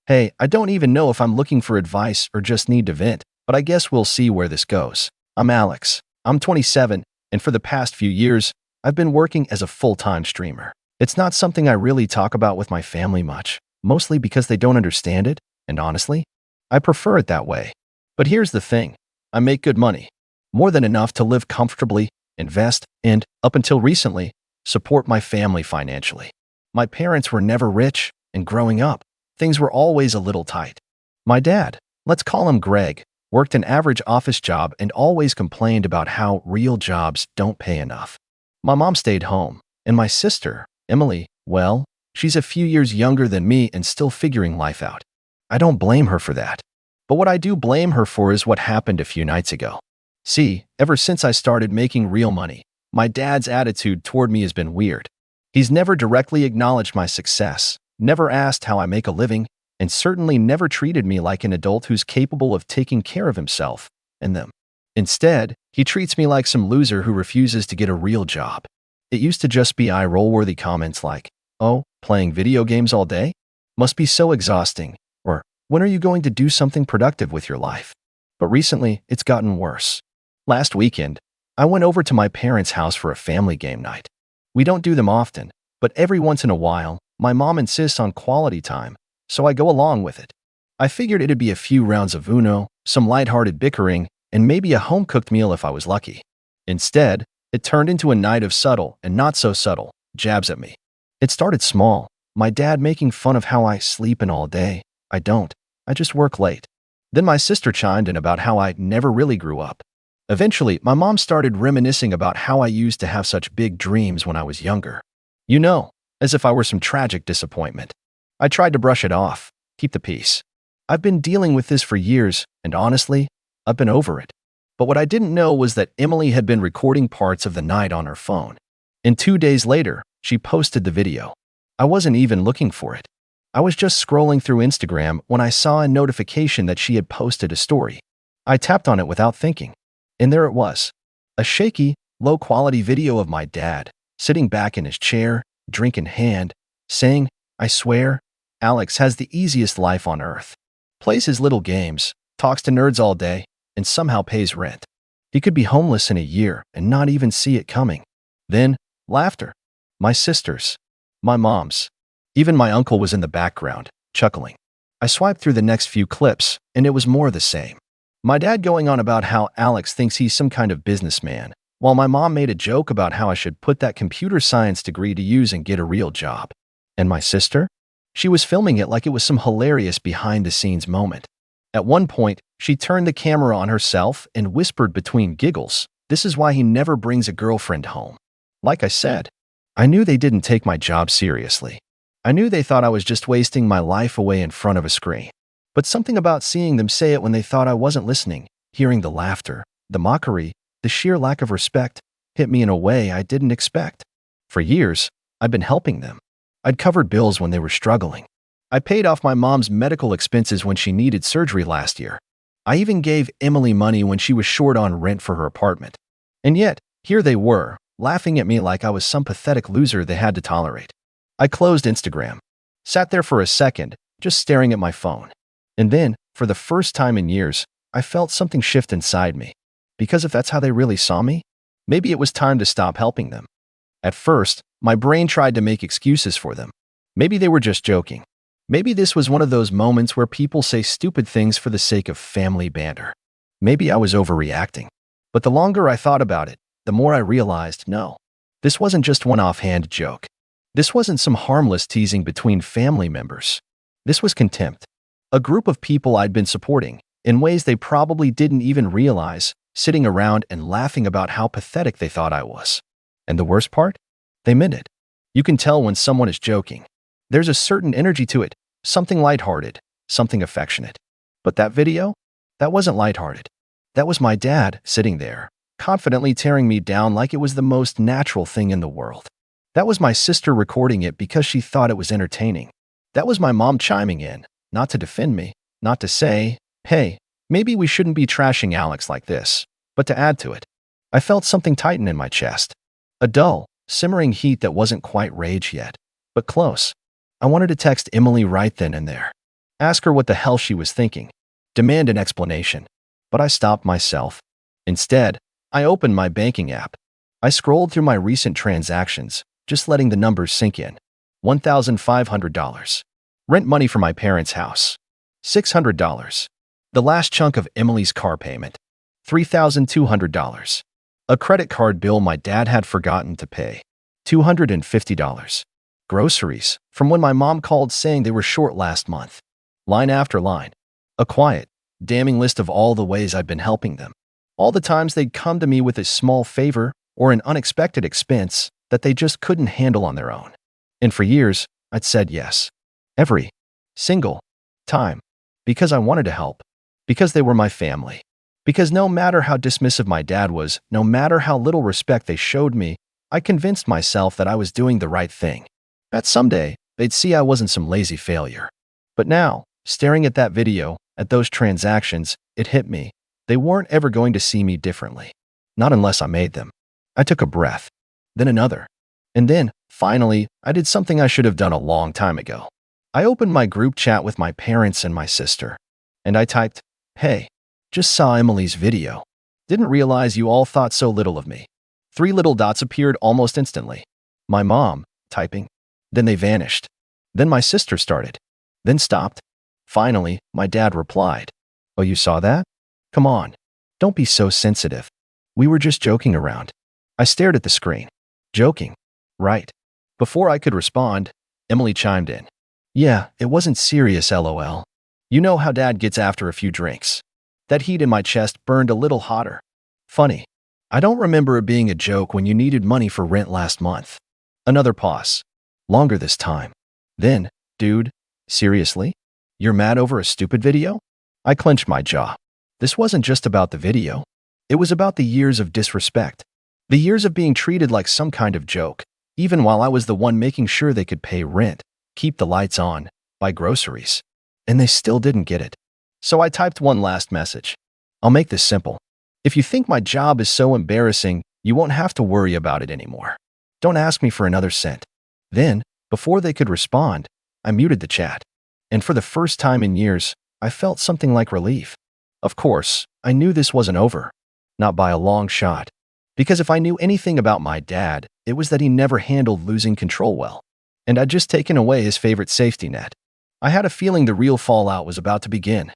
Hey, I don't even know if I'm looking for advice or just need to vent, but I guess we'll see where this goes. I'm Alex. I'm 27, and for the past few years, I've been working as a full-time streamer. It's not something I really talk about with my family much, mostly because they don't understand it, and honestly, I prefer it that way. But here's the thing. I make good money. More than enough to live comfortably, invest, and, up until recently, support my family financially. My parents were never rich, and growing up, things were always a little tight. My dad, let's call him Greg, worked an average office job and always complained about how real jobs don't pay enough. My mom stayed home, and my sister, Emily, well, she's a few years younger than me and still figuring life out. I don't blame her for that. But what I do blame her for is what happened a few nights ago. See, ever since I started making real money, my dad's attitude toward me has been weird. He's never directly acknowledged my success, never asked how I make a living, and certainly never treated me like an adult who's capable of taking care of himself and them. Instead, he treats me like some loser who refuses to get a real job. It used to just be eye-roll-worthy comments like, "Oh, playing video games all day? Must be so exhausting," or "When are you going to do something productive with your life?" But recently, it's gotten worse. Last weekend, I went over to my parents' house for a family game night. We don't do them often, but every once in a while, my mom insists on quality time, so I go along with it. I figured it'd be a few rounds of Uno, some lighthearted bickering, and maybe a home-cooked meal if I was lucky. Instead, it turned into a night of subtle and not so subtle jabs at me. It started small, my dad making fun of how I sleep in all day. I don't. I just work late. Then my sister chimed in about how I never really grew up. Eventually, my mom started reminiscing about how I used to have such big dreams when I was younger. You know, as if I were some tragic disappointment. I tried to brush it off, keep the peace. I've been dealing with this for years, and honestly, I've been over it. But what I didn't know was that Emily had been recording parts of the night on her phone. And 2 days later, she posted the video. I wasn't even looking for it. I was just scrolling through Instagram when I saw a notification that she had posted a story. I tapped on it without thinking. And there it was. A shaky, low-quality video of my dad, sitting back in his chair, drink in hand, saying, "I swear, Alex has the easiest life on earth. Plays his little games, talks to nerds all day, and somehow pays rent. He could be homeless in a year and not even see it coming." Then, laughter. My sisters. My mom's. Even my uncle was in the background, chuckling. I swiped through the next few clips, and it was more the same. My dad going on about how Alex thinks he's some kind of businessman, while my mom made a joke about how I should put that computer science degree to use and get a real job. And my sister? She was filming it like it was some hilarious behind-the-scenes moment. At one point, she turned the camera on herself and whispered between giggles, "This is why he never brings a girlfriend home." Like I said, I knew they didn't take my job seriously. I knew they thought I was just wasting my life away in front of a screen. But something about seeing them say it when they thought I wasn't listening, hearing the laughter, the mockery, the sheer lack of respect, hit me in a way I didn't expect. For years, I'd been helping them. I'd covered bills when they were struggling. I paid off my mom's medical expenses when she needed surgery last year. I even gave Emily money when she was short on rent for her apartment. And yet, here they were, laughing at me like I was some pathetic loser they had to tolerate. I closed Instagram, sat there for a second, just staring at my phone. And then, for the first time in years, I felt something shift inside me. Because if that's how they really saw me, maybe it was time to stop helping them. At first, my brain tried to make excuses for them. Maybe they were just joking. Maybe this was one of those moments where people say stupid things for the sake of family banter. Maybe I was overreacting. But the longer I thought about it, the more I realized, no. This wasn't just one offhand joke. This wasn't some harmless teasing between family members. This was contempt. A group of people I'd been supporting, in ways they probably didn't even realize, sitting around and laughing about how pathetic they thought I was. And the worst part? They meant it. You can tell when someone is joking. There's a certain energy to it, something lighthearted, something affectionate. But that video? That wasn't lighthearted. That was my dad sitting there, confidently tearing me down like it was the most natural thing in the world. That was my sister recording it because she thought it was entertaining. That was my mom chiming in, not to defend me, not to say, "Hey, maybe we shouldn't be trashing Alex like this," but to add to it. I felt something tighten in my chest. A dull, simmering heat that wasn't quite rage yet, but close. I wanted to text Emily right then and there. ask her what the hell she was thinking, demand an explanation. But I stopped myself. Instead, I opened my banking app. I scrolled through my recent transactions, just letting the numbers sink in. $1,500. Rent money for my parents' house. $600. The last chunk of Emily's car payment. $3,200. A credit card bill my dad had forgotten to pay. $250. Groceries, from when my mom called saying they were short last month. Line after line. A quiet, damning list of all the ways I'd been helping them. All the times they'd come to me with a small favor or an unexpected expense that they just couldn't handle on their own. And for years, I'd said yes. Every single time. Because I wanted to help. Because they were my family. Because no matter how dismissive my dad was, no matter how little respect they showed me, I convinced myself that I was doing the right thing. That someday, they'd see I wasn't some lazy failure. But now, staring at that video, at those transactions, it hit me. They weren't ever going to see me differently. Not unless I made them. I took a breath. Then another. And then, finally, I did something I should have done a long time ago. I opened my group chat with my parents and my sister. And I typed, "Hey, just saw Emily's video. Didn't realize you all thought so little of me." 3 little dots appeared almost instantly. My mom, typing. Then they vanished. Then my sister started. Then stopped. Finally, my dad replied, "Oh, you saw that? Come on. Don't be so sensitive. We were just joking around." I stared at the screen. Joking. Right. Before I could respond, Emily chimed in. "Yeah, it wasn't serious, LOL. You know how dad gets after a few drinks." That heat in my chest burned a little hotter. Funny. I don't remember it being a joke when you needed money for rent last month. Another pause. Longer this time. Then, "Dude, seriously? You're mad over a stupid video?" I clenched my jaw. This wasn't just about the video. It was about the years of disrespect. The years of being treated like some kind of joke, even while I was the one making sure they could pay rent, keep the lights on, buy groceries. And they still didn't get it. So I typed one last message. "I'll make this simple. If you think my job is so embarrassing, you won't have to worry about it anymore. Don't ask me for another cent." Then, before they could respond, I muted the chat. And for the first time in years, I felt something like relief. Of course, I knew this wasn't over. Not by a long shot. Because if I knew anything about my dad, it was that he never handled losing control well. And I'd just taken away his favorite safety net. I had a feeling the real fallout was about to begin.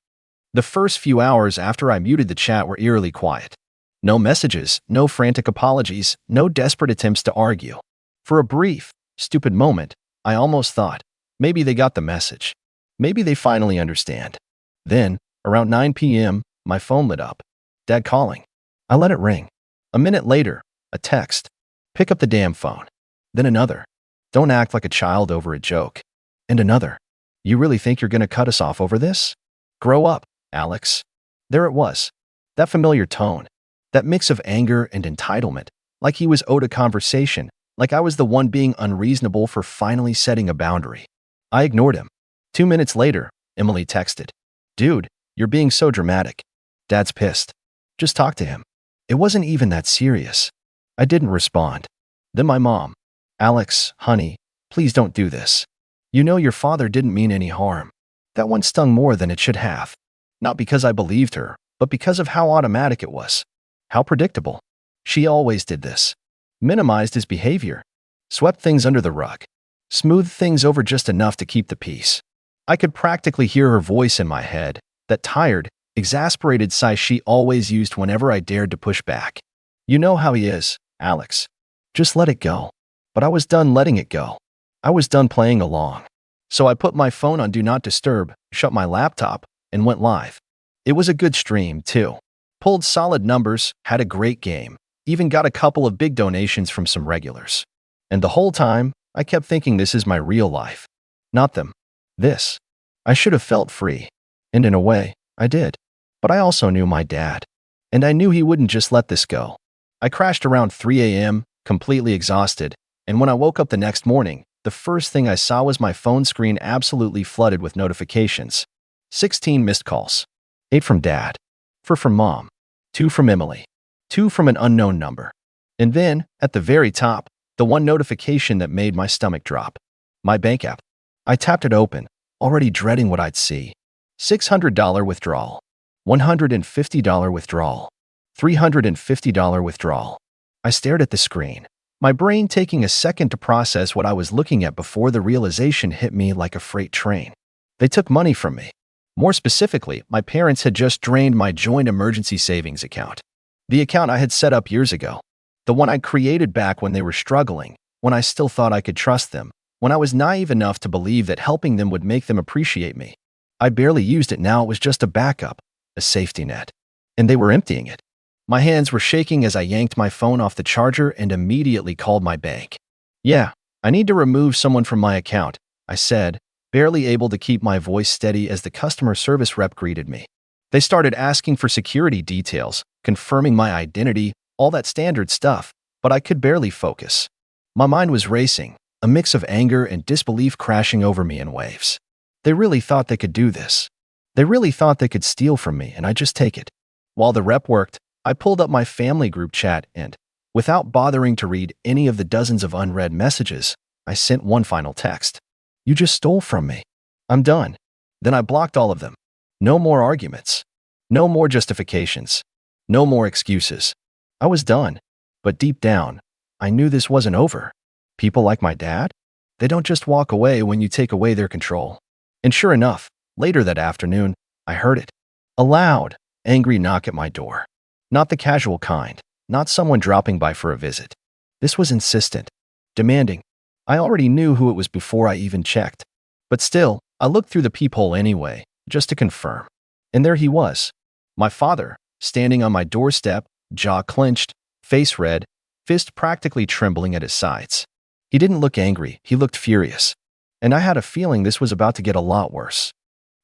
The first few hours after I muted the chat were eerily quiet. No messages, no frantic apologies, no desperate attempts to argue. For a brief, stupid moment, I almost thought, maybe they got the message. Maybe they finally understand. Then, around 9 p.m., my phone lit up. Dad calling. I let it ring. A minute later, a text. "Pick up the damn phone." Then another. "Don't act like a child over a joke." And another. "You really think you're going to cut us off over this? Grow up, Alex." There it was. That familiar tone. That mix of anger and entitlement. Like he was owed a conversation. Like I was the one being unreasonable for finally setting a boundary. I ignored him. 2 minutes later, Emily texted. "Dude, you're being so dramatic. Dad's pissed. Just talk to him." It wasn't even that serious. I didn't respond. Then my mom. "Alex, honey, please don't do this. You know your father didn't mean any harm." That one stung more than it should have. Not because I believed her, but because of how automatic it was. How predictable. She always did this. Minimized his behavior. Swept things under the rug. Smoothed things over just enough to keep the peace. I could practically hear her voice in my head, that tired, exasperated sigh she always used whenever I dared to push back. "You know how he is, Alex. Just let it go." But I was done letting it go. I was done playing along. So I put my phone on Do Not Disturb, shut my laptop, and went live. It was a good stream, too. Pulled solid numbers, had a great game, even got a couple of big donations from some regulars. And the whole time, I kept thinking this is my real life. Not them. This. I should have felt free. And in a way, I did. But I also knew my dad. And I knew he wouldn't just let this go. I crashed around 3 a.m., completely exhausted, and when I woke up the next morning, the first thing I saw was my phone screen absolutely flooded with notifications. 16 missed calls. 8 from Dad. 4 from Mom. 2 from Emily. 2 from an unknown number. And then, at the very top, the one notification that made my stomach drop. My bank app. I tapped it open, already dreading what I'd see. $600 withdrawal. $150 withdrawal. $350 withdrawal. I stared at the screen, my brain taking a second to process what I was looking at before the realization hit me like a freight train. They took money from me. More specifically, my parents had just drained my joint emergency savings account. The account I had set up years ago. The one I created back when they were struggling, when I still thought I could trust them, when I was naive enough to believe that helping them would make them appreciate me. I barely used it now. It was just a backup, a safety net. And they were emptying it. My hands were shaking as I yanked my phone off the charger and immediately called my bank. "Yeah, I need to remove someone from my account," I said, barely able to keep my voice steady as the customer service rep greeted me. They started asking for security details, confirming my identity, all that standard stuff, but I could barely focus. My mind was racing, a mix of anger and disbelief crashing over me in waves. They really thought they could do this. They really thought they could steal from me, and I'd just take it. While the rep worked, I pulled up my family group chat and, without bothering to read any of the dozens of unread messages, I sent one final text. "You just stole from me. I'm done." Then I blocked all of them. No more arguments. No more justifications. No more excuses. I was done. But deep down, I knew this wasn't over. People like my dad? They don't just walk away when you take away their control. And sure enough, later that afternoon, I heard it. A loud, angry knock at my door. Not the casual kind, not someone dropping by for a visit. This was insistent, demanding. I already knew who it was before I even checked. But still, I looked through the peephole anyway, just to confirm. And there he was, my father, standing on my doorstep, jaw clenched, face red, fist practically trembling at his sides. He didn't look angry, he looked furious. And I had a feeling this was about to get a lot worse.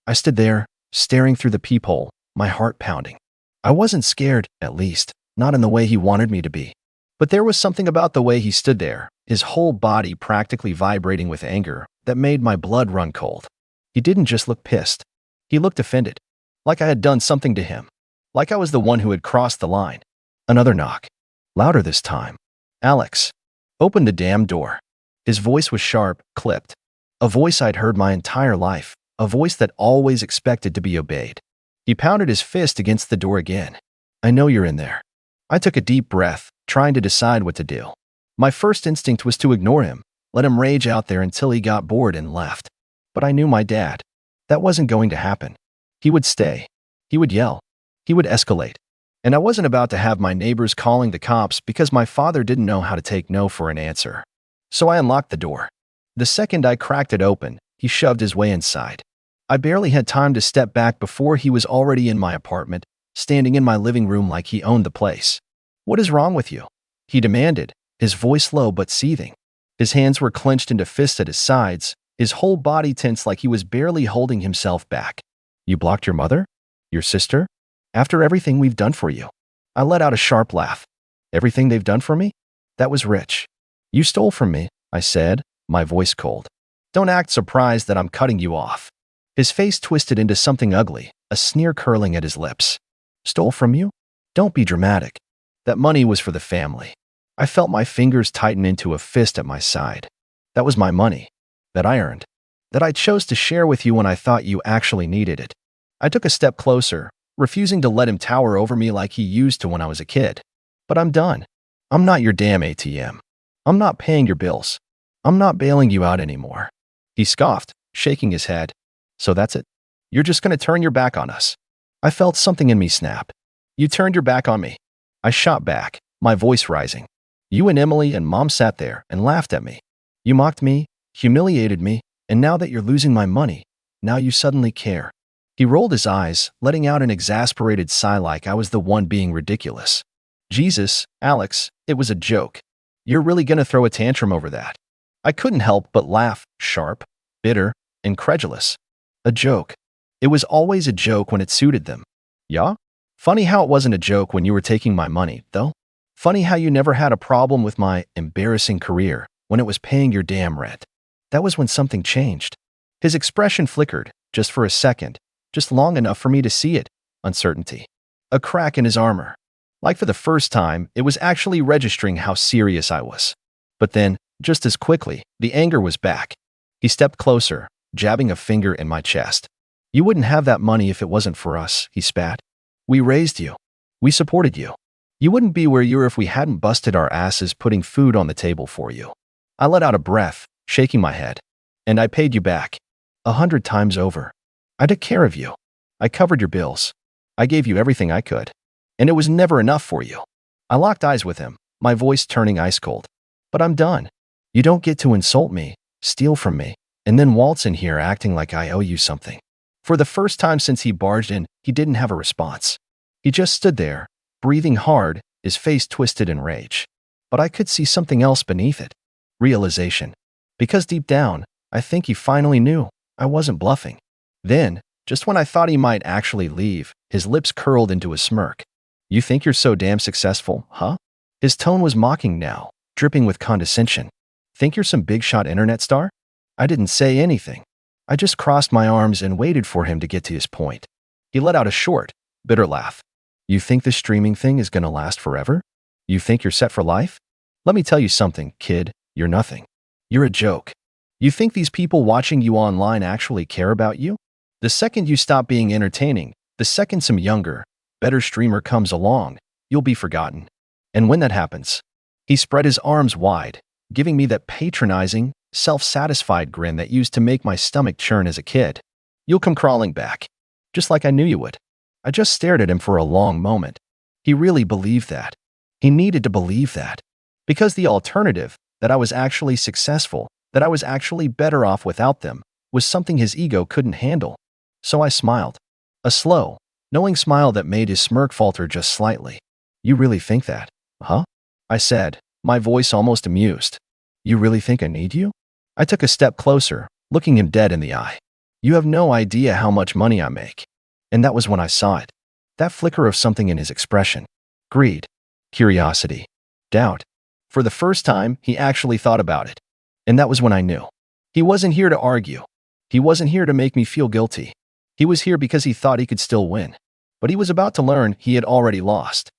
I stood there, staring through the peephole, my heart pounding. I wasn't scared, at least, not in the way he wanted me to be. But there was something about the way he stood there, his whole body practically vibrating with anger, that made my blood run cold. He didn't just look pissed. He looked offended, like I had done something to him, like I was the one who had crossed the line. Another knock. Louder this time. "Alex, open the damn door." His voice was sharp, clipped. A voice I'd heard my entire life, a voice that always expected to be obeyed. He pounded his fist against the door again. "I know you're in there." I took a deep breath, trying to decide what to do. My first instinct was to ignore him, let him rage out there until he got bored and left. But I knew my dad. That wasn't going to happen. He would stay. He would yell. He would escalate. And I wasn't about to have my neighbors calling the cops because my father didn't know how to take no for an answer. So I unlocked the door. The second I cracked it open, he shoved his way inside. I barely had time to step back before he was already in my apartment, standing in my living room like he owned the place. "What is wrong with you?" he demanded, his voice low but seething. His hands were clenched into fists at his sides, his whole body tense like he was barely holding himself back. "You blocked your mother? Your sister? After everything we've done for you?" I let out a sharp laugh. "Everything they've done for me? That was rich." "You stole from me," I said, my voice cold. "Don't act surprised that I'm cutting you off." His face twisted into something ugly, a sneer curling at his lips. "Stole from you? Don't be dramatic. That money was for the family." I felt my fingers tighten into a fist at my side. That was my money, that I earned, that I chose to share with you when I thought you actually needed it. I took a step closer, refusing to let him tower over me like he used to when I was a kid. "But I'm done. I'm not your damn ATM. I'm not paying your bills. I'm not bailing you out anymore." He scoffed, shaking his head. "So that's it? You're just going to turn your back on us?" I felt something in me snap. "You turned your back on me." I shot back, my voice rising. "You and Emily and Mom sat there and laughed at me. You mocked me, humiliated me, and now that you're losing my money, now you suddenly care." He rolled his eyes, letting out an exasperated sigh like I was the one being ridiculous. "Jesus, Alex, it was a joke. You're really going to throw a tantrum over that?" I couldn't help but laugh, sharp, bitter, incredulous. A joke. It was always a joke when it suited them. "Yeah? Funny how it wasn't a joke when you were taking my money, though. Funny how you never had a problem with my embarrassing career when it was paying your damn rent. That was when something changed." His expression flickered, just for a second, just long enough for me to see it, uncertainty. A crack in his armor. Like for the first time, it was actually registering how serious I was. But then, just as quickly, the anger was back. He stepped closer, jabbing a finger in my chest. You wouldn't have that money if it wasn't for us, he spat. We raised you. We supported you. You wouldn't be where you are if we hadn't busted our asses putting food on the table for you. I let out a breath, shaking my head. And I paid you back. 100 times over. I took care of you. I covered your bills. I gave you everything I could. And it was never enough for you. I locked eyes with him, my voice turning ice cold. But I'm done. You don't get to insult me, steal from me, and then waltz in here acting like I owe you something. For the first time since he barged in, he didn't have a response. He just stood there, breathing hard, his face twisted in rage. But I could see something else beneath it. Realization. Because deep down, I think he finally knew I wasn't bluffing. Then, just when I thought he might actually leave, his lips curled into a smirk. You think you're so damn successful, huh? His tone was mocking now, dripping with condescension. Think you're some big-shot internet star? I didn't say anything. I just crossed my arms and waited for him to get to his point. He let out a short, bitter laugh. You think this streaming thing is gonna last forever? You think you're set for life? Let me tell you something, kid, you're nothing. You're a joke. You think these people watching you online actually care about you? The second you stop being entertaining, the second some younger, better streamer comes along, you'll be forgotten. And when that happens, he spread his arms wide, giving me that patronizing, self-satisfied grin that used to make my stomach churn as a kid. You'll come crawling back, just like I knew you would. I just stared at him for a long moment. He really believed that. He needed to believe that. Because the alternative, that I was actually successful, that I was actually better off without them, was something his ego couldn't handle. So I smiled. A slow, knowing smile that made his smirk falter just slightly. You really think that, huh? I said, my voice almost amused. You really think I need you? I took a step closer, looking him dead in the eye. You have no idea how much money I make. And that was when I saw it. That flicker of something in his expression. Greed. Curiosity. Doubt. For the first time, he actually thought about it. And that was when I knew. He wasn't here to argue. He wasn't here to make me feel guilty. He was here because he thought he could still win. But he was about to learn he had already lost.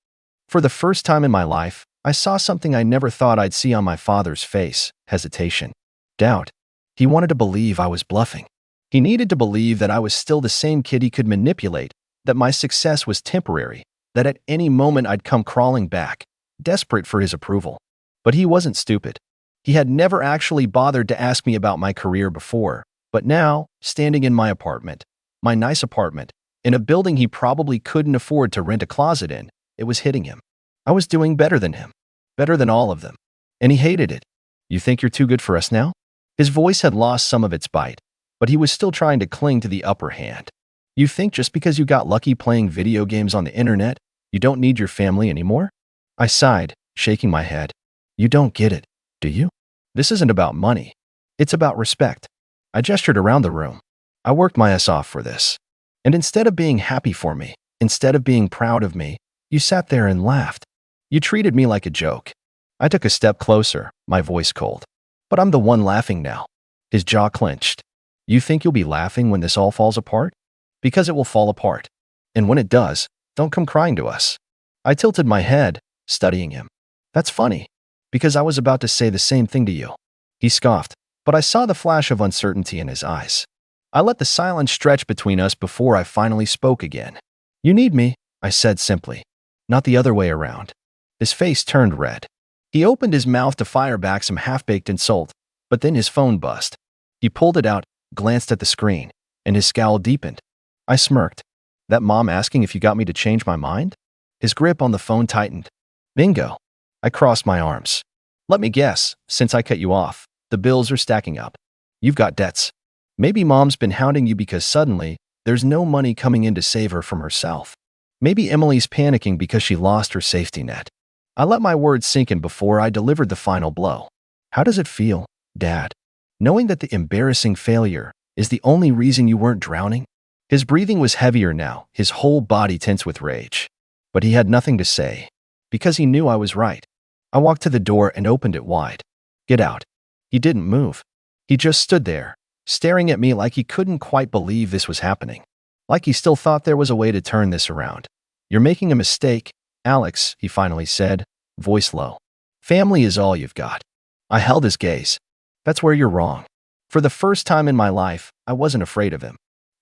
For the first time in my life, I saw something I never thought I'd see on my father's face: hesitation. Doubt. He wanted to believe I was bluffing. He needed to believe that I was still the same kid he could manipulate, that my success was temporary, that at any moment I'd come crawling back, desperate for his approval. But he wasn't stupid. He had never actually bothered to ask me about my career before, but now, standing in my apartment, my nice apartment, in a building he probably couldn't afford to rent a closet in, it was hitting him. I was doing better than him, better than all of them, and he hated it. You think you're too good for us now? His voice had lost some of its bite, but he was still trying to cling to the upper hand. You think just because you got lucky playing video games on the internet, you don't need your family anymore? I sighed, shaking my head. You don't get it, do you? This isn't about money. It's about respect. I gestured around the room. I worked my ass off for this. And instead of being happy for me, instead of being proud of me, you sat there and laughed. You treated me like a joke. I took a step closer, my voice cold. But I'm the one laughing now. His jaw clenched. You think you'll be laughing when this all falls apart? Because it will fall apart. And when it does, don't come crying to us. I tilted my head, studying him. That's funny, because I was about to say the same thing to you. He scoffed, but I saw the flash of uncertainty in his eyes. I let the silence stretch between us before I finally spoke again. You need me, I said simply. Not the other way around. His face turned red. He opened his mouth to fire back some half-baked insult, but then his phone buzzed. He pulled it out, glanced at the screen, and his scowl deepened. I smirked. That mom asking if you got me to change my mind? His grip on the phone tightened. Bingo. I crossed my arms. Let me guess, since I cut you off, the bills are stacking up. You've got debts. Maybe mom's been hounding you because suddenly, there's no money coming in to save her from herself. Maybe Emily's panicking because she lost her safety net. I let my words sink in before I delivered the final blow. How does it feel, Dad, knowing that the embarrassing failure is the only reason you weren't drowning? His breathing was heavier now, his whole body tense with rage. But he had nothing to say, because he knew I was right. I walked to the door and opened it wide. Get out. He didn't move. He just stood there, staring at me like he couldn't quite believe this was happening. Like he still thought there was a way to turn this around. You're making a mistake, Alex, he finally said, voice low. Family is all you've got. I held his gaze. That's where you're wrong. For the first time in my life, I wasn't afraid of him.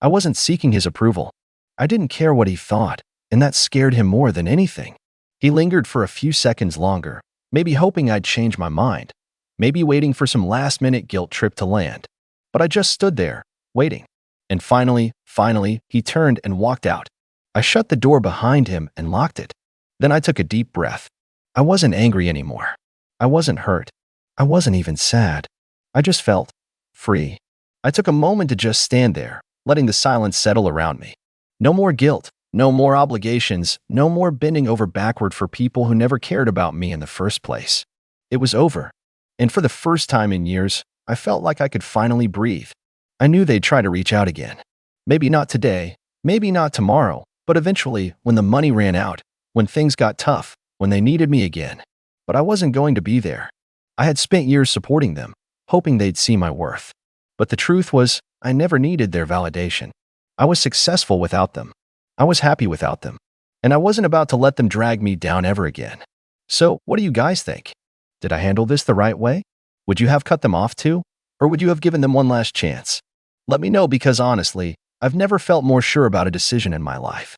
I wasn't seeking his approval. I didn't care what he thought, and that scared him more than anything. He lingered for a few seconds longer, maybe hoping I'd change my mind, maybe waiting for some last-minute guilt trip to land. But I just stood there, waiting. And finally, he turned and walked out. I shut the door behind him and locked it. Then I took a deep breath. I wasn't angry anymore. I wasn't hurt. I wasn't even sad. I just felt free. I took a moment to just stand there, letting the silence settle around me. No more guilt, no more obligations, no more bending over backward for people who never cared about me in the first place. It was over. And for the first time in years, I felt like I could finally breathe. I knew they'd try to reach out again. Maybe not today, maybe not tomorrow, but eventually, when the money ran out, when things got tough, when they needed me again. But I wasn't going to be there. I had spent years supporting them, hoping they'd see my worth. But the truth was, I never needed their validation. I was successful without them. I was happy without them. And I wasn't about to let them drag me down ever again. So, what do you guys think? Did I handle this the right way? Would you have cut them off too? Or would you have given them one last chance? Let me know because honestly, I've never felt more sure about a decision in my life.